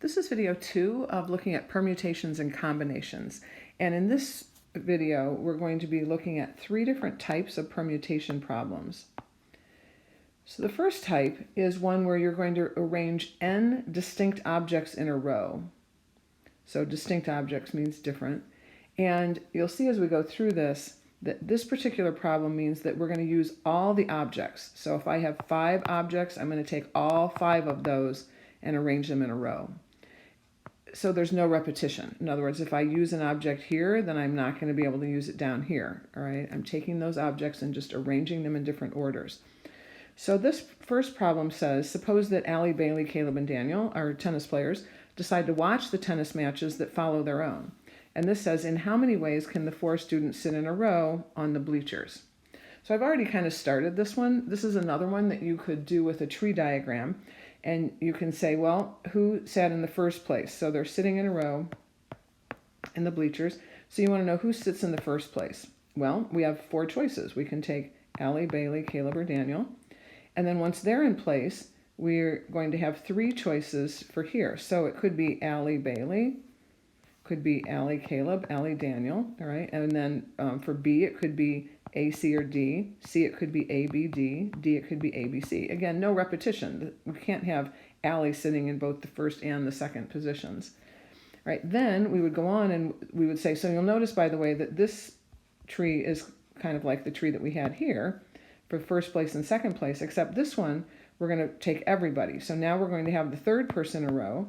This is video 2 of looking at permutations and combinations. And in this video, we're going to be looking at 3 different types of permutation problems. So the first type is one where you're going to arrange n distinct objects in a row. So distinct objects means different. And you'll see as we go through this that this particular problem means that we're going to use all the objects. So if I have 5 objects, I'm going to take all 5 of those and arrange them in a row. So there's no repetition. In other words, if I use an object here, then I'm not going to be able to use it down here. All right, I'm taking those objects and just arranging them in different orders. So this first problem says, suppose that Allie, Bailey, Caleb, and Daniel are tennis players, decide to watch the tennis matches that follow their own. And this says, in how many ways can the 4 students sit in a row on the bleachers? So I've already kind of started this one. This is another one that you could do with a tree diagram. And you can say, well, who sat in the first place? So they're sitting in a row in the bleachers. So you want to know who sits in the first place. Well, we have 4 choices. We can take Allie, Bailey, Caleb, or Daniel. And then once they're in place, we're going to have 3 choices for here. So it could be Allie, Bailey, could be Allie, Caleb, Allie, Daniel, all right? And then for B, it could be A, C, or D. C, it could be A, B, D. D, it could be A, B, C. Again, no repetition. We can't have Allie sitting in both the first and the second positions. Right? Then we would go on and we would say, so you'll notice, by the way, that this tree is kind of like the tree that we had here for first place and second place, except this one, we're going to take everybody. So now we're going to have the third person in a row.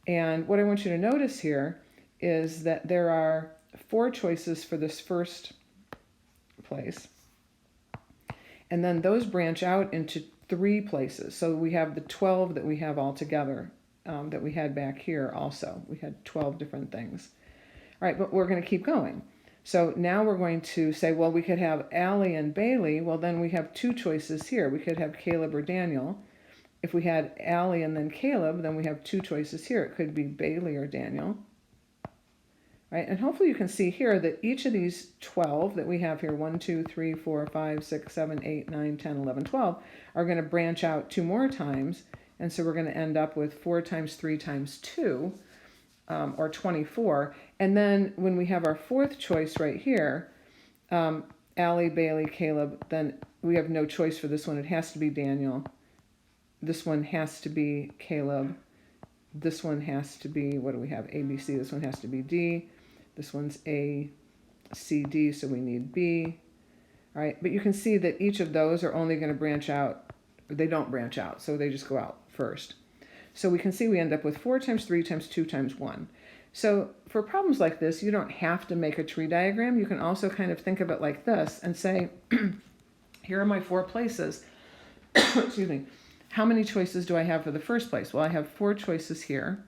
And what I want you to notice here is that there are 4 choices for this first place. And then those branch out into 3 places. So we have the 12 that we have all together that we had back here also. We had 12 different things. All right, but we're going to keep going. So now we're going to say, well, we could have Allie and Bailey. Well, then we have 2 choices here. We could have Caleb or Daniel. If we had Allie and then Caleb, then we have 2 choices here. It could be Bailey or Daniel. Right? And hopefully you can see here that each of these 12 that we have here, 1, 2, 3, 4, 5, 6, 7, 8, 9, 10, 11, 12, are going to branch out 2 more times. And so we're going to end up with 4 times 3 times 2, or 24. And then when we have our 4th choice right here, Allie, Bailey, Caleb, then we have no choice for this one. It has to be Daniel. This one has to be Caleb. This one has to be, what do we have? A, B, C. This one has to be D. This one's A, C, D, so we need B. All right, but you can see that each of those are only going to branch out. They don't branch out, so they just go out first. So we can see we end up with 4 times 3 times 2 times 1. So for problems like this, you don't have to make a tree diagram. You can also kind of think of it like this and say, here are my 4 places. Excuse me. How many choices do I have for the first place? Well, I have 4 choices here.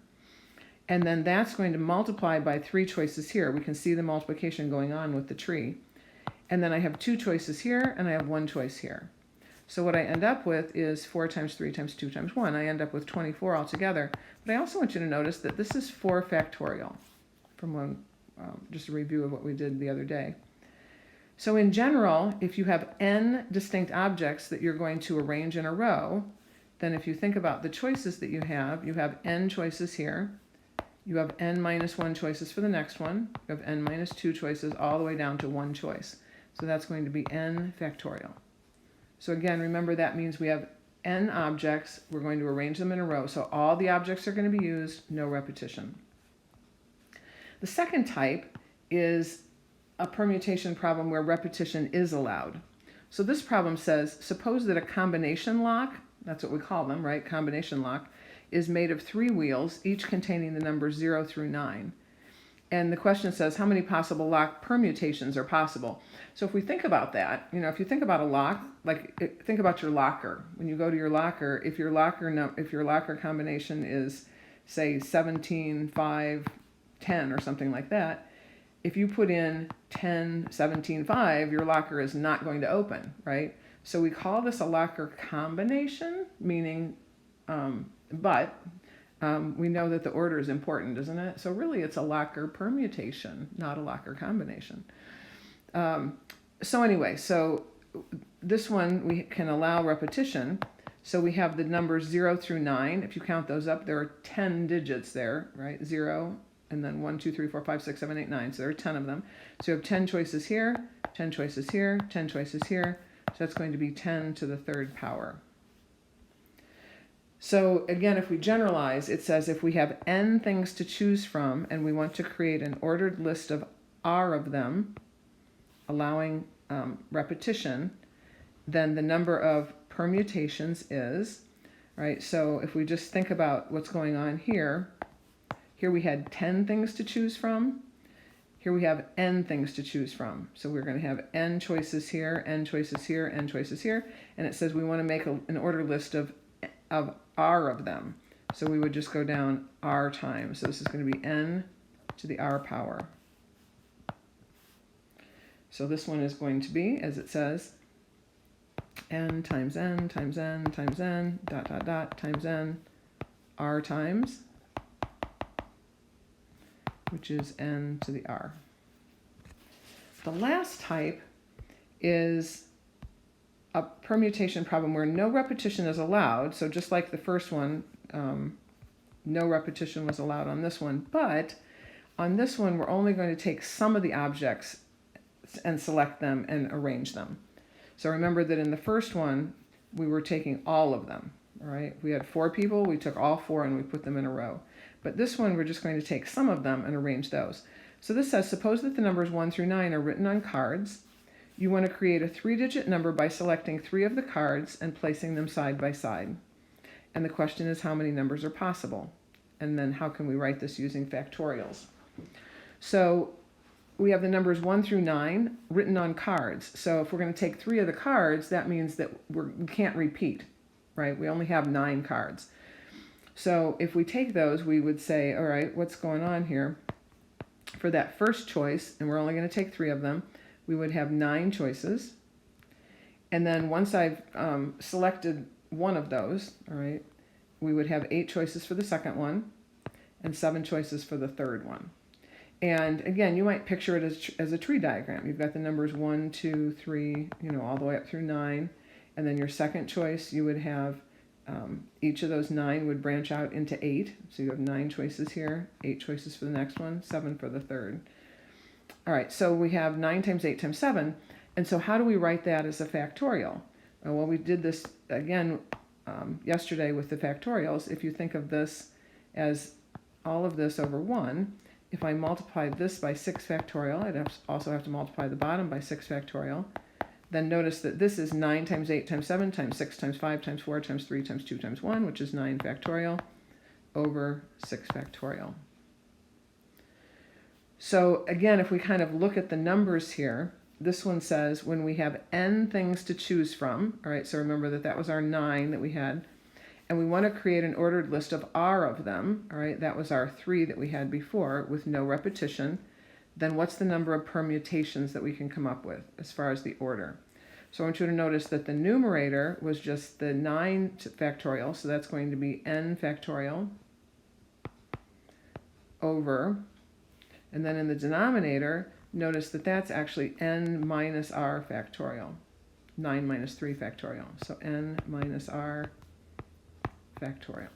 And then that's going to multiply by 3 choices here. We can see the multiplication going on with the tree. And then I have 2 choices here, and I have 1 choice here. So what I end up with is 4 times 3 times 2 times 1. I end up with 24 altogether. But I also want you to notice that this is 4 factorial from one, just a review of what we did the other day. So in general, if you have n distinct objects that you're going to arrange in a row, then if you think about the choices that you have n choices here. You have n minus 1 choices for the next one. You have n minus 2 choices all the way down to 1 choice. So that's going to be n factorial. So again, remember that means we have n objects. We're going to arrange them in a row. So all the objects are going to be used, no repetition. The second type is a permutation problem where repetition is allowed. So this problem says, suppose that a combination lock, that's what we call them, right? Combination lock, is made of 3 wheels, each containing the numbers 0 through 9. And the question says, how many possible lock permutations are possible? So if we think about that, if you think about a lock, think about your locker. When you go to your locker, if your locker combination is, say, 17, 5, 10, or something like that, if you put in 10, 17, 5, your locker is not going to open, right? So we call this a locker combination, meaning, we know that the order is important, isn't it? So really it's a locker permutation, not a locker combination. So anyway, so this one we can allow repetition. So we have the numbers 0 through 9. If you count those up, there are 10 digits there, right? 0, and then 1, 2, 3, 4, 5, 6, 7, 8, 9. So there are 10 of them. So you have 10 choices here, 10 choices here, 10 choices here. So that's going to be 10 to the third power. So again, if we generalize, it says if we have n things to choose from and we want to create an ordered list of r of them, allowing repetition, then the number of permutations is, right? So if we just think about what's going on here, here we had 10 things to choose from. Here we have n things to choose from. So we're going to have n choices here, n choices here, n choices here. And it says we want to make an ordered list of r of them. So we would just go down r times. So this is going to be n to the r power. So this one is going to be, as it says, n times n times n times n dot dot dot times n r times, which is n to the r. The last type is a permutation problem where no repetition is allowed. So just like the first one, no repetition was allowed on this one, but on this one we're only going to take some of the objects and select them and arrange them. So remember that in the first one we were taking all of them, all right? We had 4 people, we took all 4 and we put them in a row. But this one we're just going to take some of them and arrange those. So this says, suppose that the numbers 1 through 9 are written on cards. You want to create a 3-digit number by selecting 3 of the cards and placing them side by side. And the question is, how many numbers are possible? And then how can we write this using factorials? So we have the numbers 1 through 9 written on cards. So if we're going to take 3 of the cards, that means that we can't repeat, right? We only have 9 cards. So if we take those, we would say, all right, what's going on here? For that first choice, and we're only going to take 3 of them, we would have 9 choices. And then once I've selected one of those, all right, we would have 8 choices for the second one and 7 choices for the third one. And again, you might picture it as a tree diagram. You've got the numbers 1, 2, 3, all the way up through 9. And then your second choice, you would have each of those 9 would branch out into 8. So you have 9 choices here, 8 choices for the next one, 7 for the third. All right, so we have 9 times 8 times 7. And so how do we write that as a factorial? Well, we did this again yesterday with the factorials. If you think of this as all of this over 1, if I multiply this by 6 factorial, I'd also have to multiply the bottom by 6 factorial. Then notice that this is 9 times 8 times 7 times 6 times 5 times 4 times 3 times 2 times 1, which is 9 factorial over 6 factorial. So again, if we kind of look at the numbers here, this one says when we have n things to choose from, all right, so remember that was our 9 that we had, and we want to create an ordered list of r of them, all right, that was our 3 that we had before with no repetition, then what's the number of permutations that we can come up with as far as the order? So I want you to notice that the numerator was just the 9 factorial, so that's going to be n factorial over, and then in the denominator, notice that that's actually n minus r factorial, 9 minus 3 factorial, so n minus r factorial.